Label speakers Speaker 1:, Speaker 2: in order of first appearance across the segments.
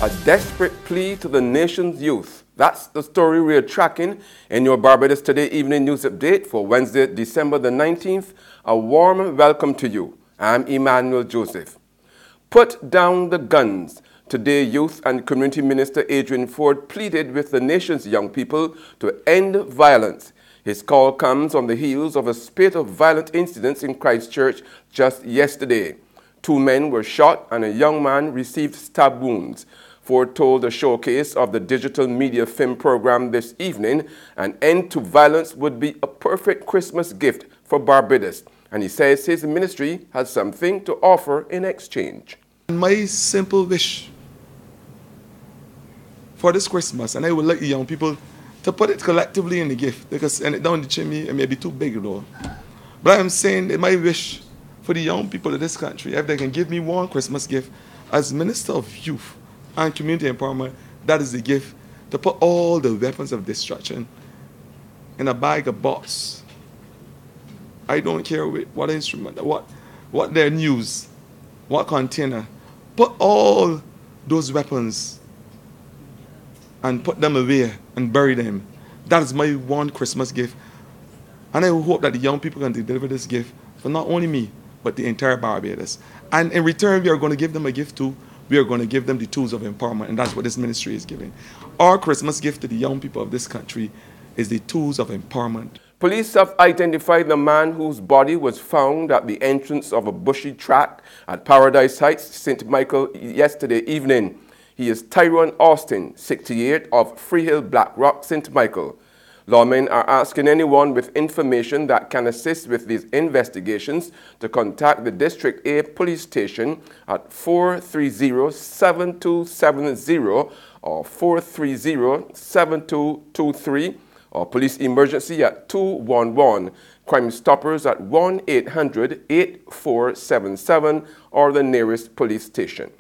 Speaker 1: A desperate plea to the nation's youth. That's the story we're tracking in your Barbados Today Evening News Update for Wednesday, December the 19th. A warm welcome to you. I'm Emmanuel Joseph. Put down the guns. Today, Youth and Community Minister Adrian Ford pleaded with the nation's young people to end violence. His call comes on the heels of a spate of violent incidents in Christchurch just yesterday. 2 men were shot and a young man received stab wounds. Ford told a showcase of the digital media film program this evening an end to violence would be a perfect Christmas gift for Barbados, and he says his ministry has something to offer in exchange.
Speaker 2: My simple wish for this Christmas, and I would like the young people to put it collectively in the gift, because and it down the chimney, it may be too big though. But I'm saying that my wish for the young people of this country, if they can give me one Christmas gift as Minister of Youth and Community Empowerment, that is the gift, to put all the weapons of destruction in a bag of box. I don't care what instrument, what their news, what container. Put all those weapons and put them away and bury them. That is my one Christmas gift. And I hope that the young people can deliver this gift for not only me, but the entire Barbados. And in return, we are going to give them a gift too. We are going to give them the tools of empowerment, and that's what this ministry is giving. Our Christmas gift to the young people of this country is the tools of empowerment.
Speaker 1: Police have identified the man whose body was found at the entrance of a bushy tract at Paradise Heights, St. Michael, yesterday evening. He is Tyrone Austin, 68, of Freehill, Black Rock, St. Michael. Lawmen are asking anyone with information that can assist with these investigations to contact the District A Police Station at 430-7270 or 430-7223 or Police Emergency at 211, Crime Stoppers at 1-800-8477 or the nearest police station.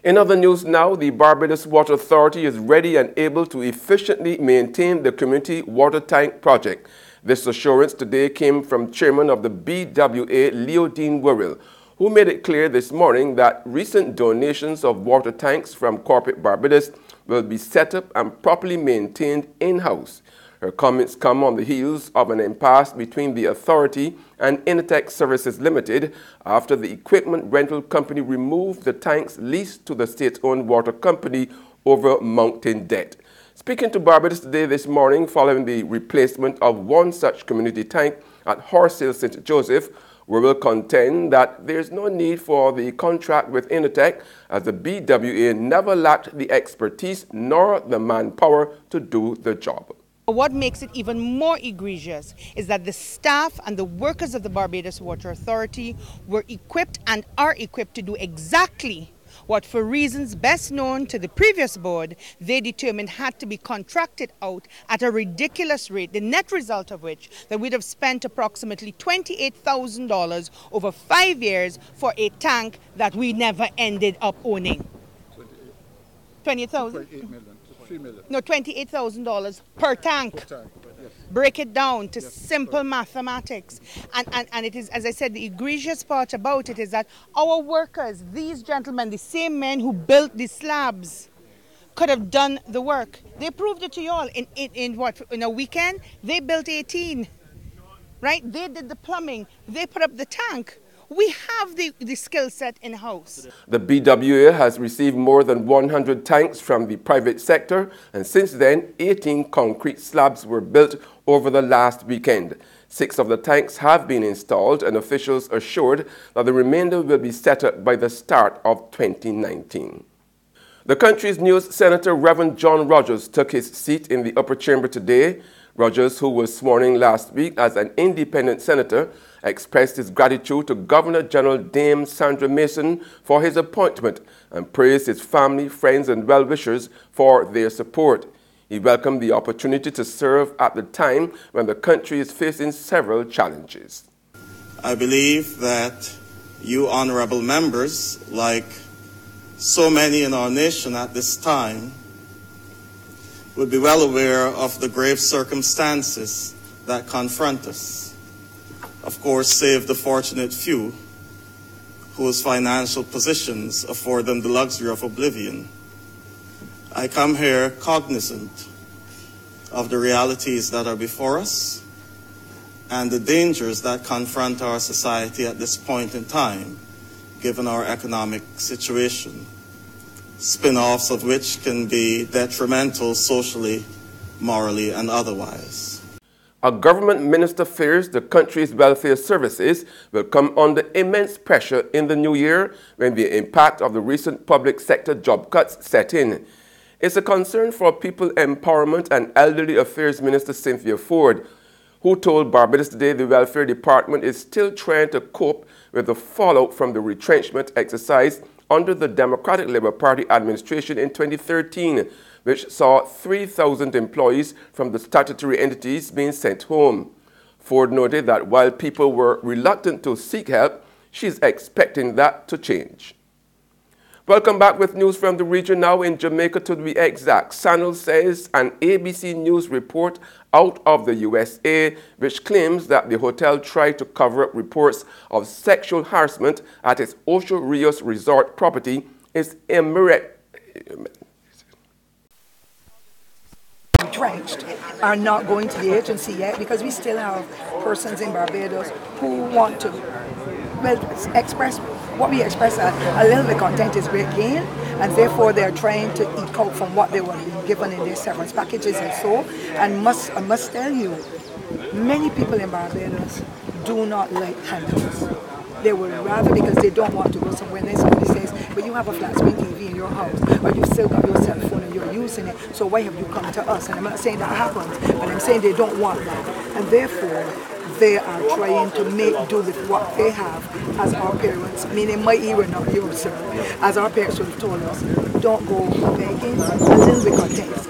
Speaker 1: In other news now, the Barbados Water Authority is ready and able to efficiently maintain the community water tank project. This assurance today came from Chairman of the BWA, Leodine Worrell, who made it clear this morning that recent donations of water tanks from corporate Barbados will be set up and properly maintained in-house. Her comments come on the heels of an impasse between the authority and Initech Services Limited after the equipment rental company removed the tanks leased to the state-owned water company over mounting debt. Speaking to Barbados Today this morning following the replacement of one such community tank at Horsehill St. Joseph, we will contend that there is no need for the contract with Initech, as the BWA never lacked the expertise nor the manpower to do the job.
Speaker 3: What makes it even more egregious is that the staff and the workers of the Barbados Water Authority were equipped and are equipped to do exactly what, for reasons best known to the previous board, they determined had to be contracted out at a ridiculous rate, the net result of which that we'd have spent approximately $28,000 over 5 years for a tank that we never ended up owning. 28,000?
Speaker 4: 28 million.
Speaker 3: No, $28,000 per tank.
Speaker 4: Yes.
Speaker 3: Break it down to simple mathematics. And it is, as I said, the egregious part about it is that our workers, these gentlemen, the same men who built the slabs, could have done the work. They proved it to you all. In a weekend, they built 18. Right? They did the plumbing. They put up the tank. We have the skill set in-house.
Speaker 1: The BWA has received more than 100 tanks from the private sector, and since then, 18 concrete slabs were built over the last weekend. 6 of the tanks have been installed, and officials assured that the remainder will be set up by the start of 2019. The country's newest Senator, Reverend John Rogers, took his seat in the upper chamber today. Rogers, who was sworn in last week as an independent senator, expressed his gratitude to Governor-General Dame Sandra Mason for his appointment and praised his family, friends and well-wishers for their support. He welcomed the opportunity to serve at the time when the country is facing several challenges.
Speaker 5: I believe that you honorable members, like so many in our nation at this time, would be well aware of the grave circumstances that confront us. Of course, save the fortunate few, whose financial positions afford them the luxury of oblivion. I come here cognizant of the realities that are before us and the dangers that confront our society at this point in time, given our economic situation, spin-offs of which can be detrimental socially, morally, and otherwise.
Speaker 1: A government minister fears the country's welfare services will come under immense pressure in the new year when the impact of the recent public sector job cuts set in. It's a concern for People Empowerment and Elderly Affairs Minister Cynthia Ford, who told Barbados Today the Welfare Department is still trying to cope with the fallout from the retrenchment exercise under the Democratic Labour Party administration in 2013, which saw 3,000 employees from the statutory entities being sent home. Ford noted that while people were reluctant to seek help, she's expecting that to change. Welcome back with news from the region now in Jamaica to be exact. Sandal says an ABC News report out of the USA which claims that the hotel tried to cover up reports of sexual harassment at its Ocho Rios resort property is
Speaker 4: entrenched are not going to the agency yet because we still have persons in Barbados who want to express what we express a little bit content is great gain, and therefore they're trying to eke out from what they were being given in their severance packages and so. And I must tell you, many people in Barbados do not like handouts. They would rather, because they don't want to go somewhere and then somebody says, but you have a flat screen TV in your house, or you've still got your cell phone and you're using it, so why have you come to us? And I'm not saying that happens, but I'm saying they don't want that. And therefore, they are trying to make do with what they have as our parents, meaning my era, not yours, sir. As our parents would have told us, don't go begging, a little bit content is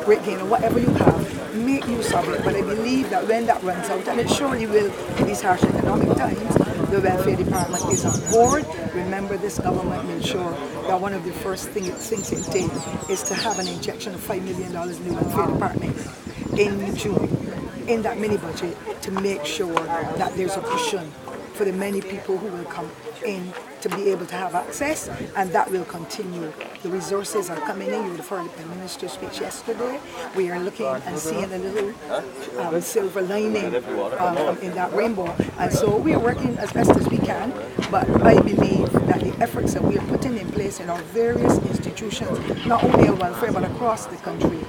Speaker 4: great gain, or whatever you have, make use of it. But I believe that when that runs out, and it surely will in these harsh economic times, the welfare department is on board. Remember, this government made sure that one of the first things it did is to have an injection of $5 million in the welfare department in June, in that mini budget, to make sure that there's a cushion for the many people who will come in to be able to have access, and that will continue. The resources are coming in. You would have heard the Prime Minister's speech yesterday. We are looking and seeing a little silver lining in that rainbow, and so we are working as best as we can, but I believe that the efforts that we are putting in place in our various institutions, not only in welfare but across the country,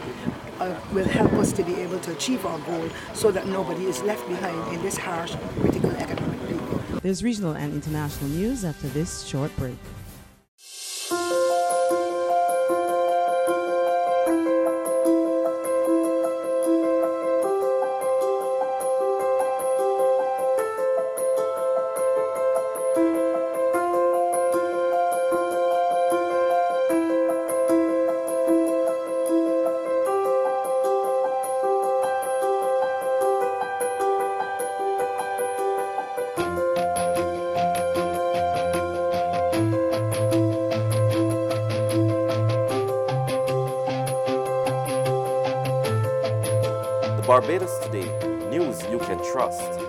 Speaker 4: will help us to be able to achieve our goal so that nobody is left behind in this harsh, critical economic period.
Speaker 6: There's regional and international news after this short break.
Speaker 7: Barbados Today, news you can trust.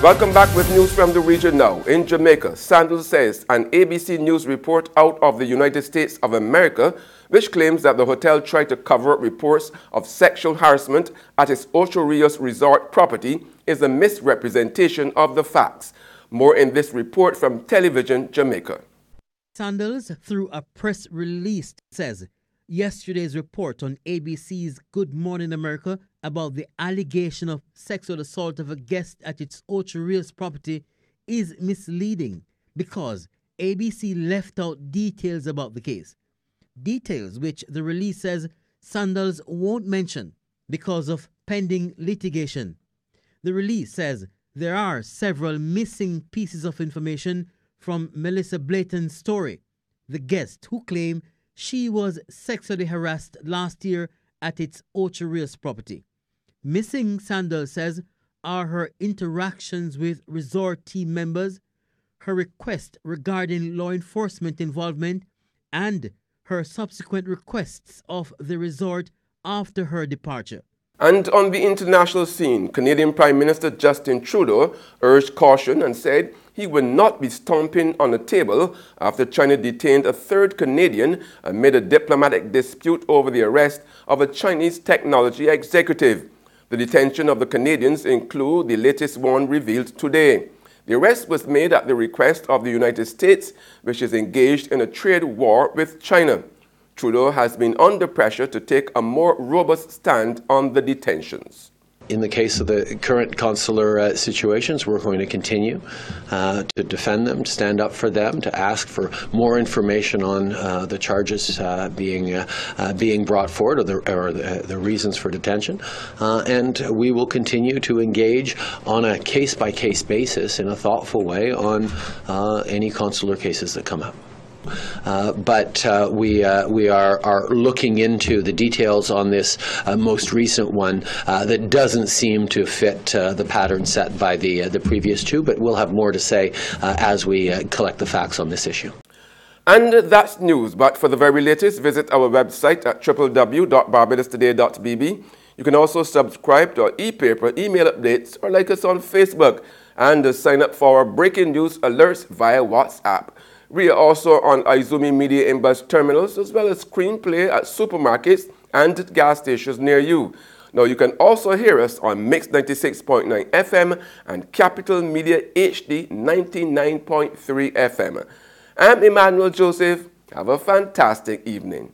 Speaker 1: Welcome back with news from the region now. In Jamaica, Sandal says an ABC News report out of the United States of America which claims that the hotel tried to cover up reports of sexual harassment at its Ocho Rios resort property is a misrepresentation of the facts. More in this report from Television Jamaica.
Speaker 8: Sandals, through a press release, says yesterday's report on ABC's Good Morning America about the allegation of sexual assault of a guest at its Ocho Rios property is misleading because ABC left out details about the case. Details which the release says Sandals won't mention because of pending litigation. The release says there are several missing pieces of information from Melissa Blayton's story, the guest who claimed she was sexually harassed last year at its Ocho Rios property. Missing, Sandals says, are her interactions with resort team members, her request regarding law enforcement involvement, and her subsequent requests of the resort after her departure.
Speaker 1: And on the international scene, Canadian Prime Minister Justin Trudeau urged caution and said he would not be stomping on the table after China detained a third Canadian amid a diplomatic dispute over the arrest of a Chinese technology executive. The detention of the Canadians include the latest one revealed today. The arrest was made at the request of the United States, which is engaged in a trade war with China. Trudeau has been under pressure to take a more robust stand on the detentions.
Speaker 9: In the case of the current consular situations, we're going to continue to defend them, to stand up for them, to ask for more information on the charges being brought forward or the reasons for detention. And we will continue to engage on a case-by-case basis in a thoughtful way on any consular cases that come up. But we are looking into the details on this most recent one that doesn't seem to fit the pattern set by the previous two, but we'll have more to say as we collect the facts on this issue.
Speaker 1: And that's news, but for the very latest, visit our website at www.barbadostoday.bb. You can also subscribe to our e-paper, email updates, or like us on Facebook, and sign up for our breaking news alerts via WhatsApp. We are also on Izumi Media in bus terminals, as well as screenplay at supermarkets and gas stations near you. Now, you can also hear us on Mix 96.9 FM and Capital Media HD 99.3 FM. I'm Emmanuel Joseph. Have a fantastic evening.